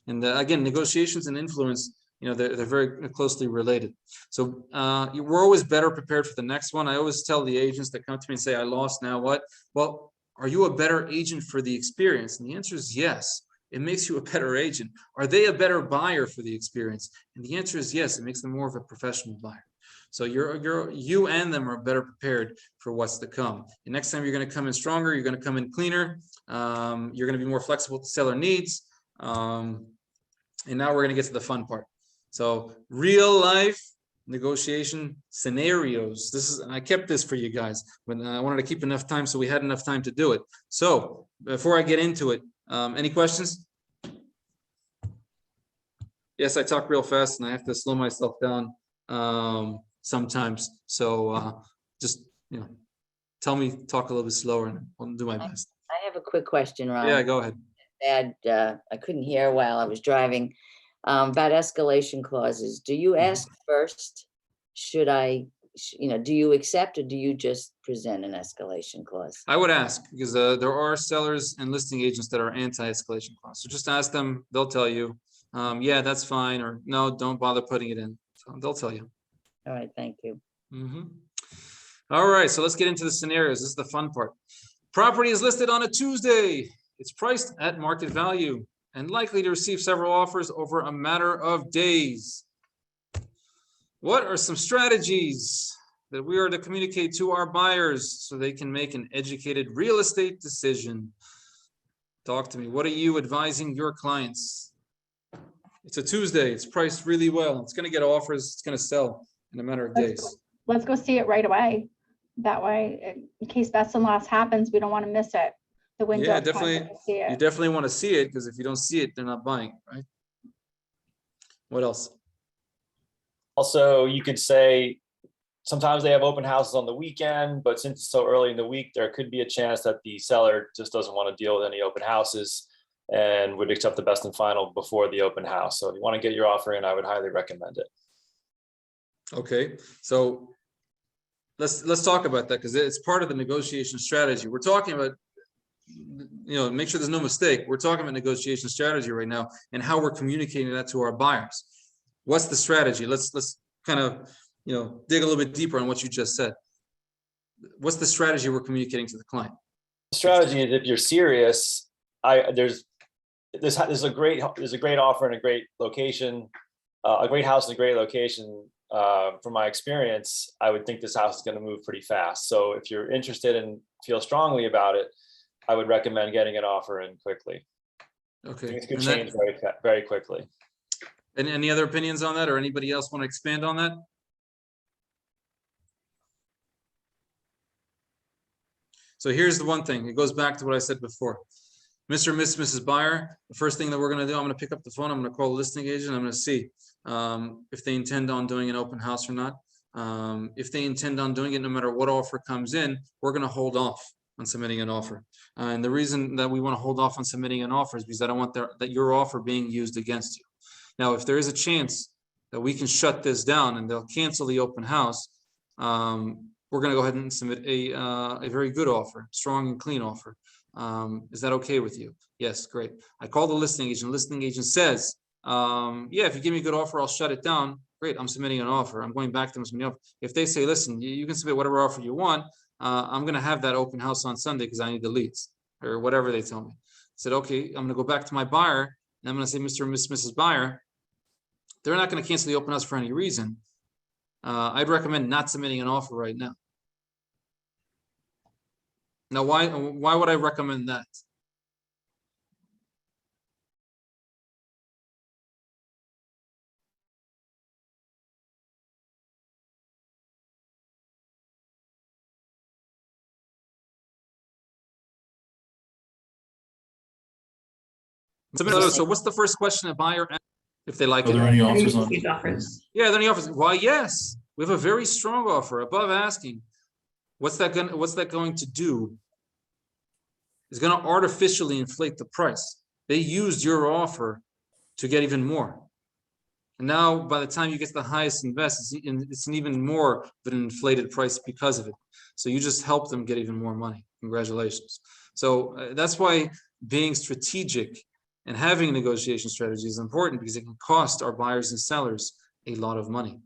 And again, negotiations and influence, they're very closely related. So we're always better prepared for the next one. I always tell the agents that come to me and say, I lost, now what? Well, are you a better agent for the experience? And the answer is yes. It makes you a better agent. Are they a better buyer for the experience? And the answer is yes. It makes them more of a professional buyer. So you and them are better prepared for what's to come. And next time you're going to come in stronger, you're going to come in cleaner. You're going to be more flexible to seller needs. And now we're going to get to the fun part. So real life negotiation scenarios. I kept this for you guys, but I wanted to keep enough time so we had enough time to do it. So before I get into it, any questions? Yes, I talk real fast and I have to slow myself down sometimes. So just, tell me, talk a little bit slower and I'll do my best. I have a quick question, Ron. Yeah, go ahead. I couldn't hear while I was driving. About escalation clauses. Do you ask first? Should I, do you accept or do you just present an escalation clause? I would ask because there are sellers and listing agents that are anti-escalation clause. So just ask them, they'll tell you, yeah, that's fine, or no, don't bother putting it in. So they'll tell you. All right, thank you. All right, so let's get into the scenarios. This is the fun part. Property is listed on a Tuesday. It's priced at market value and likely to receive several offers over a matter of days. What are some strategies that we are to communicate to our buyers so they can make an educated real estate decision? Talk to me. What are you advising your clients? It's a Tuesday. It's priced really well. It's going to get offers. It's going to sell in a matter of days. Let's go see it right away. That way, in case best and last happens, we don't want to miss it. The window. Yeah, of time definitely. to see it. You definitely want to see it because if you don't see it, they're not buying, right? What else? Also, you could say sometimes they have open houses on the weekend, but since it's so early in the week, there could be a chance that the seller just doesn't want to deal with any open houses and would accept the best and final before the open house. So if you want to get your offer in, I would highly recommend it. Okay, so let's talk about that because it's part of the negotiation strategy. We're talking about, make sure there's no mistake. We're talking about negotiation strategy right now and how we're communicating that to our buyers. What's the strategy? Let's kind of, dig a little bit deeper on what you just said. What's the strategy we're communicating to the client? The strategy is if you're serious, there's a great offer in a great location, a great house in a great location. From my experience, I would think this house is going to move pretty fast. So if you're interested and feel strongly about it, I would recommend getting an offer in quickly. Okay. Things could change very, very quickly. And any other opinions on that, or anybody else want to expand on that? So here's the one thing. It goes back to what I said before. Mr. and Mrs. Buyer, the first thing that we're gonna do, I'm gonna pick up the phone, I'm gonna call the listing agent, I'm gonna see if they intend on doing an open house or not. If they intend on doing it, no matter what offer comes in, we're gonna hold off on submitting an offer. And the reason that we wanna hold off on submitting an offer is because I don't want that your offer being used against you. Now, if there is a chance that we can shut this down and they'll cancel the open house, we're gonna go ahead and submit a very good offer, strong and clean offer. Is that okay with you? Yes, great. I call the listing agent. Listing agent says, yeah, if you give me a good offer, I'll shut it down. Great, I'm submitting an offer. I'm going back to them. Submitting offer. If they say, listen, you can submit whatever offer you want, I'm going to have that open house on Sunday because I need the leads or whatever they tell me. I said, okay, I'm going to go back to my buyer and I'm going to say, Mr. and Mrs. Buyer, they're not going to cancel the open house for any reason. I'd recommend not submitting an offer right now. Now, why would I recommend that? So what's the first question a buyer asks if they like it? Are there any offers on? Yeah, are there any offers? Why, yes, we have a very strong offer above asking. What's that going to do? It's going to artificially inflate the price. They used your offer to get even more. And now by the time you get to the highest invest, it's an even more of an inflated price because of it. So you just help them get even more money. Congratulations. So that's why being strategic and having a negotiation strategy is important, because it can cost our buyers and sellers a lot of money.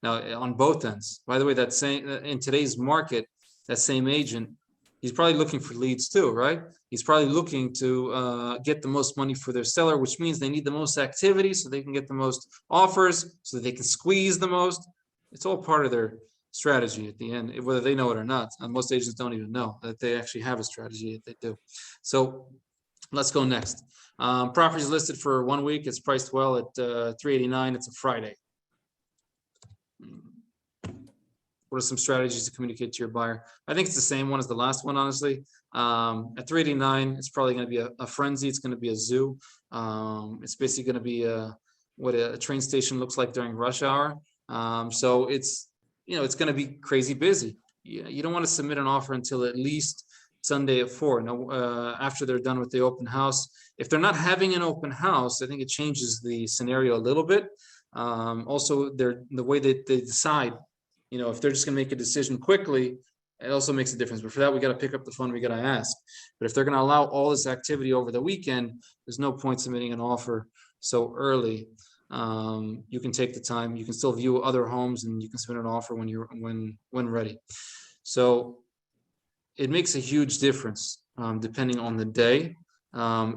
Now, on both ends, by the way, that same in today's market, that same agent, he's probably looking for leads too, right? He's probably looking to get the most money for their seller, which means they need the most activity so they can get the most offers, so that they can squeeze the most. It's all part of their strategy at the end, whether they know it or not. And most agents don't even know that they actually have a strategy if they do. So let's go next. Property is listed for 1 week. It's priced well at $389. It's a Friday. What are some strategies to communicate to your buyer? I think it's the same one as the last one, honestly. At $389, it's probably going to be a frenzy. It's going to be a zoo. It's basically going to be what a train station looks like during rush hour. So it's going to be crazy busy. You don't want to submit an offer until at least Sunday at 4. No, after they're done with the open house. If they're not having an open house, I think it changes the scenario a little bit. Also, the way that they decide, if they're just going to make a decision quickly, it also makes a difference. But for that, we got to pick up the phone. We got to ask. But if they're going to allow all this activity over the weekend, there's no point submitting an offer so early. You can take the time. You can still view other homes, and you can submit an offer when ready. So it makes a huge difference depending on the day.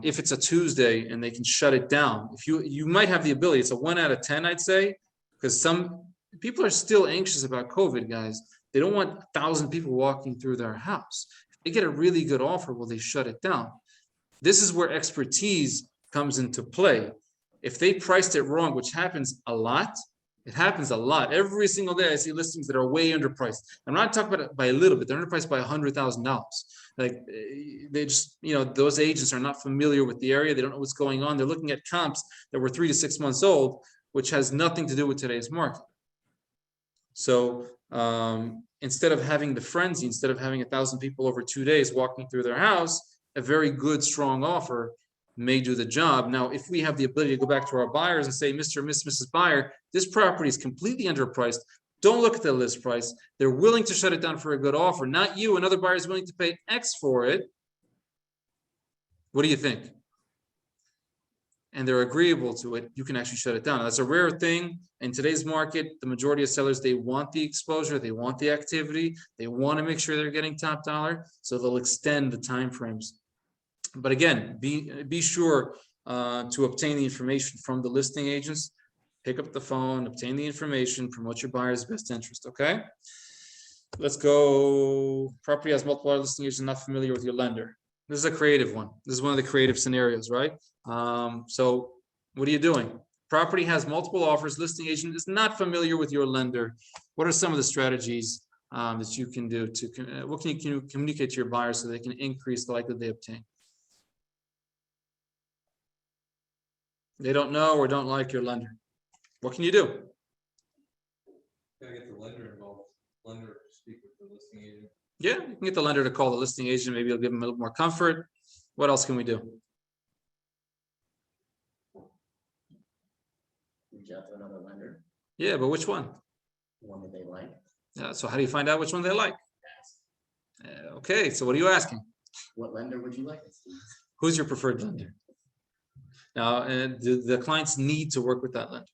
If it's a Tuesday and they can shut it down, if you might have the ability, it's a 1 out of 10, I'd say, because some people are still anxious about COVID, guys. They don't want 1,000 people walking through their house. If they get a really good offer, will they shut it down? This is where expertise comes into play. If they priced it wrong, which happens a lot, it happens a lot. Every single day I see listings that are way underpriced. I'm not talking about it by a little bit. They're underpriced by $100,000. Like they just, those agents are not familiar with the area. They don't know what's going on. They're looking at comps that were 3 to 6 months old, which has nothing to do with today's market. So instead of having the frenzy, instead of having 1,000 people over 2 days walking through their house, a very good, strong offer may do the job. Now, if we have the ability to go back to our buyers and say, Mr. and Mrs. Buyer, this property is completely underpriced. Don't look at the list price. They're willing to shut it down for a good offer. Not you. Another buyer is willing to pay X for it. What do you think? And they're agreeable to it. You can actually shut it down. That's a rare thing in today's market. The majority of sellers, they want the exposure. They want the activity. They want to make sure they're getting top dollar. So they'll extend the timeframes. But again, be sure to obtain the information from the listing agents. Pick up the phone, obtain the information, promote your buyer's best interest, okay? Let's go. Property has multiple listing agents not familiar with your lender. This is a creative one. This is one of the creative scenarios, right? So what are you doing? Property has multiple offers. Listing agent is not familiar with your lender. What are some of the strategies that you can do to, what can you communicate to your buyers so they can increase the likelihood they obtain? They don't know or don't like your lender. What can you do? Gotta get the lender involved. Lender speak with the listing agent. Yeah, you can get the lender to call the listing agent. Maybe it'll give them a little more comfort. What else can we do? Reach out to another lender, Yeah, but which one? one that they like. Yeah, so how do you find out which one they like? Okay, so what are you asking? What lender would you like us to use? Who's your preferred lender? Now, and the clients need to work with that lender.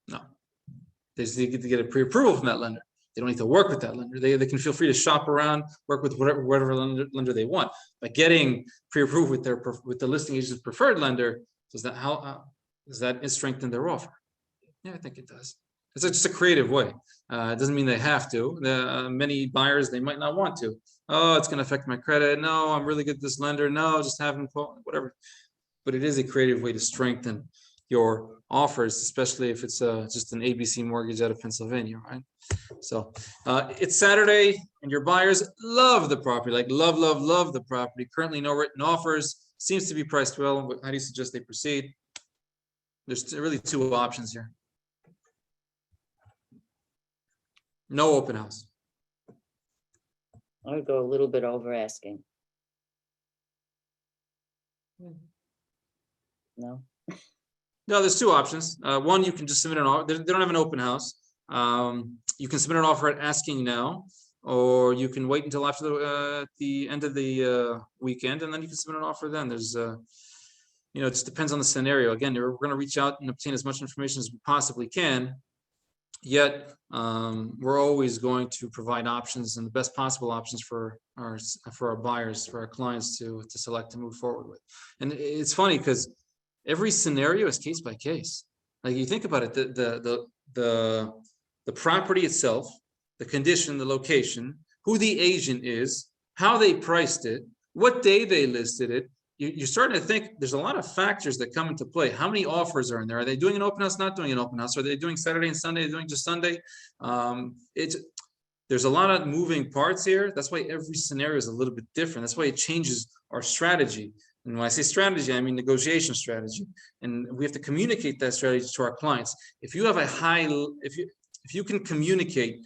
No. They just need to get a pre-approval from that lender. They don't need to work with that lender. They can feel free to shop around, work with whatever lender they want. But getting pre-approved with the listing agent's preferred lender, does that strengthen their offer? Yeah, I think it does. It's just a creative way. It doesn't mean they have to. Many buyers, they might not want to. Oh, it's going to affect my credit. No, I'm really good at this lender. No, just have them call, whatever. But it is a creative way to strengthen your offers, especially if it's just an ABC mortgage out of Pennsylvania, right? So it's Saturday and your buyers love the property, like love the property. Currently no written offers, seems to be priced well. How do you suggest they proceed? There's really two options here. No open house. I would go a little bit over asking. No, No, there's two options. One, you can just submit an offer. They don't have an open house. You can submit an offer at asking now, or you can wait until after the end of the weekend, and then you can submit an offer then. There's, it just depends on the scenario. Again, we're going to reach out and obtain as much information as we possibly can. Yet, we're always going to provide options and the best possible options for our buyers, for our clients to select to move forward with. And it's funny because every scenario is case by case. Like you think about it, the property itself, the condition, the location, who the agent is, how they priced it, what day they listed it. You're starting to think there's a lot of factors that come into play. How many offers are in there? Are they doing an open house, not doing an open house? Are they doing Saturday and Sunday? Are they doing just Sunday? There's a lot of moving parts here. That's why every scenario is a little bit different. That's why it changes our strategy. And when I say strategy, I mean negotiation strategy. And we have to communicate that strategy to our clients. If you have if you can communicate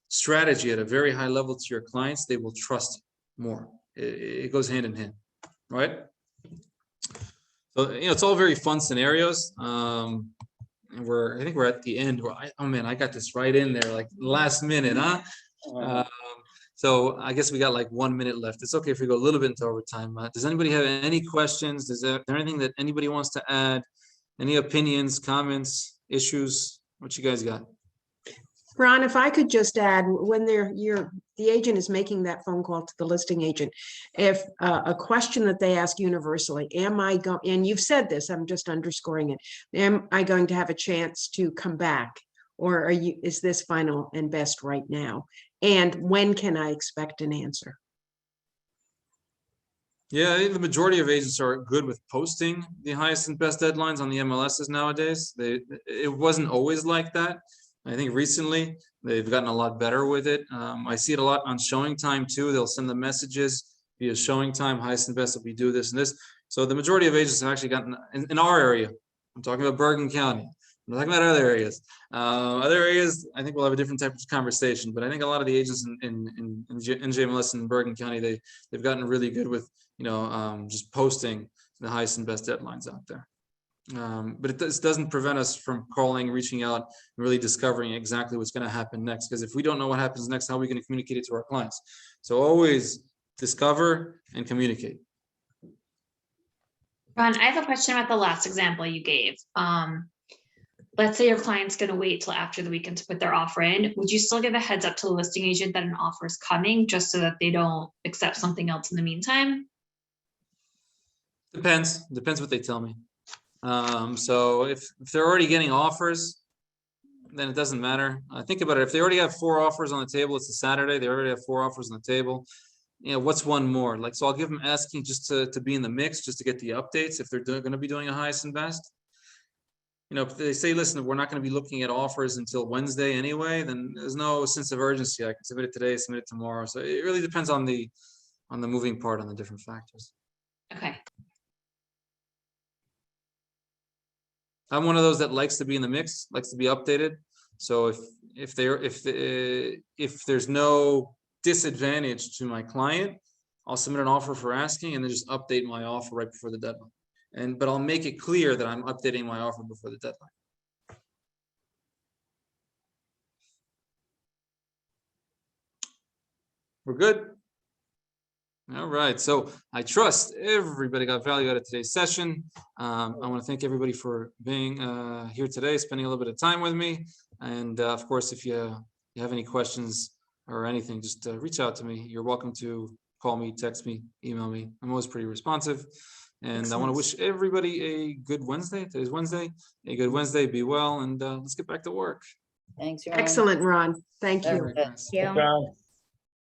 strategy at a very high level to your clients, they will trust you more. It goes hand in hand, right? So, it's all very fun scenarios. And I think we're at the end where I got this right in there, like last minute, huh? So I guess we got like 1 minute left. It's okay if we go a little bit into overtime. Does anybody have any questions? Is there anything that anybody wants to add? Any opinions, comments, issues? What you guys got? Ron, if I could just add, when the agent is making that phone call to the listing agent, if a question that they ask universally, and you've said this, I'm just underscoring it, am I going to have a chance to come back? Or is this final and best right now? And when can I expect an answer? Yeah, I think the majority of agents are good with posting the highest and best deadlines on the MLSs nowadays. It wasn't always like that. I think recently they've gotten a lot better with it. I see it a lot on Showing Time too. They'll send the messages via Showing Time, highest and best that we do this and this. So the majority of agents have actually gotten in our area. I'm talking about Bergen County. I'm talking about other areas. Other areas, I think we'll have a different type of conversation. But I think a lot of the agents in NJMLS in Bergen County, they've gotten really good with just posting the highest and best deadlines out there. But it doesn't prevent us from calling, reaching out, and really discovering exactly what's going to happen next. Because if we don't know what happens next, how are we going to communicate it to our clients? So always discover and communicate. Ron, I have a question about the last example you gave. Let's say your client's going to wait till after the weekend to put their offer in. Would you still give a heads up to the listing agent that an offer is coming, just so that they don't accept something else in the meantime? Depends what they tell me. So if they're already getting offers, then it doesn't matter. Think about it. If they already have 4 offers on the table, it's a Saturday, they already have 4 offers on the table. What's one more? So I'll give them asking just to be in the mix, just to get the updates if they're going to be doing a highest and best. If they say, listen, we're not going to be looking at offers until Wednesday anyway, then there's no sense of urgency. I can submit it today, submit it tomorrow. So it really depends on the moving part, on the different factors. Okay. I'm one of those that likes to be in the mix, likes to be updated. So if there's no disadvantage to my client, I'll submit an offer for asking and then just update my offer right before the deadline. But I'll make it clear that I'm updating my offer before the deadline. We're good. All right, so I trust everybody got value out of today's session. I want to thank everybody for being here today, spending a little bit of time with me. And of course, if you have any questions or anything, just reach out to me. You're welcome to call me, text me, email me. I'm always pretty responsive. And I want to wish everybody a good Wednesday. Today's Wednesday. A good Wednesday. Be well, and let's get back to work. Thanks, Ron. Excellent, Ron. Thank you. Very good. Ron.